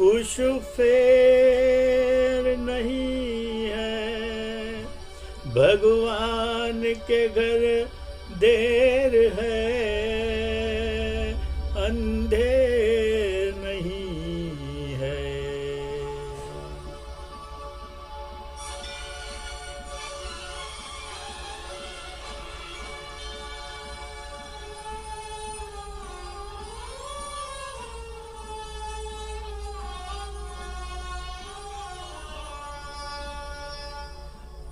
कुछ फेर नहीं है, भगवान के घर देर है, अंधेर नहीं है।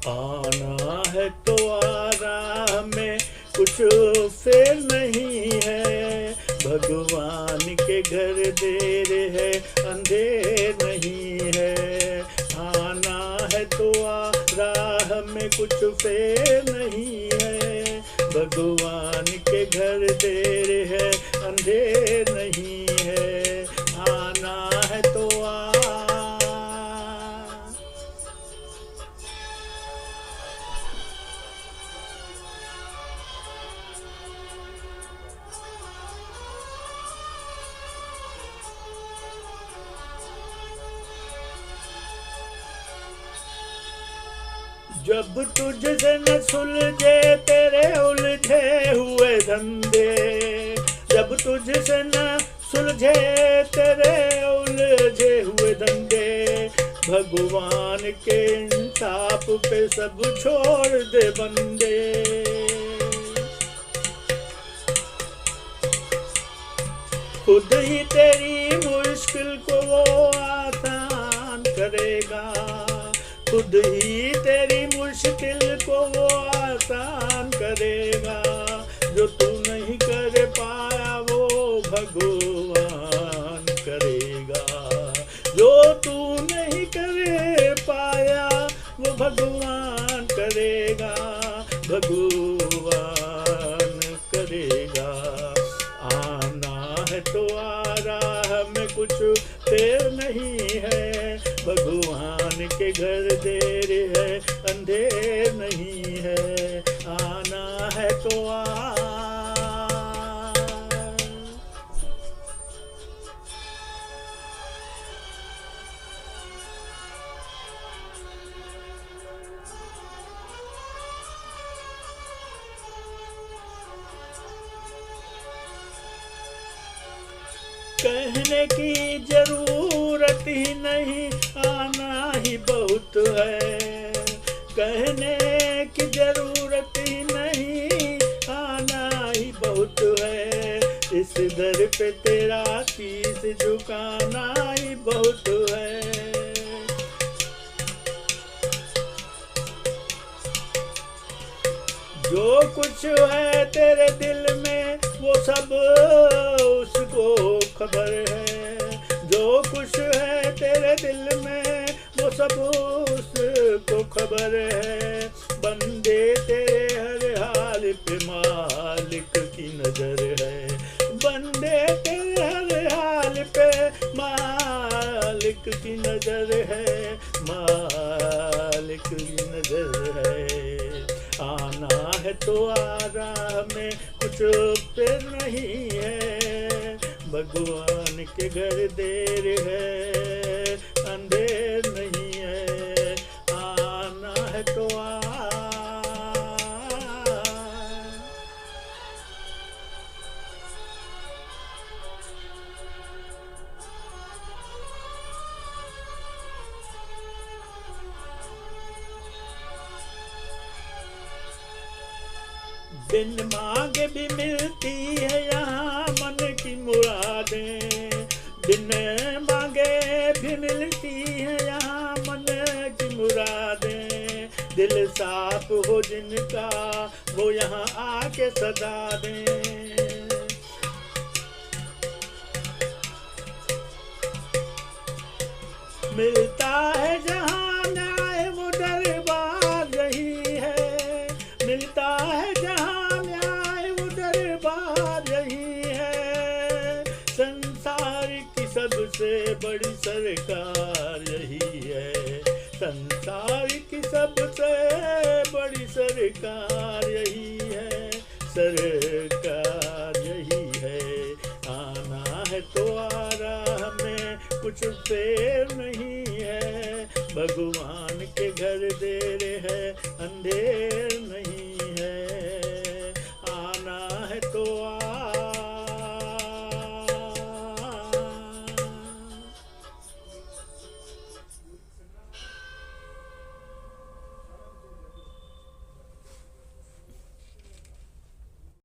आना है तो आ राह में, कुछ फेर नहीं है, भगवान के घर देर है, अंधेर नहीं है। आना है तो आ राह में, कुछ फेर नहीं है, भगवान के घर देर है, अंधेर नहीं है। आना है तो आ। जब तुझसे न सुलझे तेरे उलझे हुए धंधे, जब तुझसे न सुलझे तेरे उलझे हुए धंधे, भगवान के इंसाफ पे सब छोड़ दे बंदे। खुद ही तेरी मुश्किल को वो आसान करेगा, खुद ही तेरी मुश्किल को वो आसान करेगा। जो तू नहीं कर पाया वो भगवान करेगा, जो तू नहीं कर पाया वो भगवान करेगा, भगवान करेगा। आना है तो आ राह में, कुछ फेर नहीं है, भगवान के घर देर है, अंधेर नहीं है। आना है तो आ। कहने की जरूरत ही नहीं, आना ही बहुत है। कहने की जरूरत ही नहीं, आना ही बहुत है। इस दर पे तेरा शीश झुकाना ही बहुत है। जो कुछ है तेरे दिल में वो सब उसको खबर है, जो कुछ है तेरे दिल में वो सब उसको खबर है। बंदे तेरे हर हाल पे मालिक की नजर है, बंदे तेरे हर हाल पे मालिक की नजर है, मालिक की नजर है। आना है तो आ राह में, कुछ फेर नहीं है, भगवान के घर देर है, अंधेर नहीं है। आना है तो आ। बिन मांगे भी मिलती है यहाँ मन की मुरादें, बिन मांगे भी मिलती है यहाँ मन की मुरादें। दिल साफ हो जिनका वो यहाँ आके सदा दें। मिलता है जहाँ न्याय वो दरबार यही है, मिलता है जहाँ न्याय वो दरबार यही है। संसार की सबसे बड़ी सरकार यही है, संसार की सबसे बड़ी सरकार यही है, सरकार यही है। आना है तो आ राह में, कुछ कुछ देर नहीं है, भगवान के घर देर है, अंधेर नहीं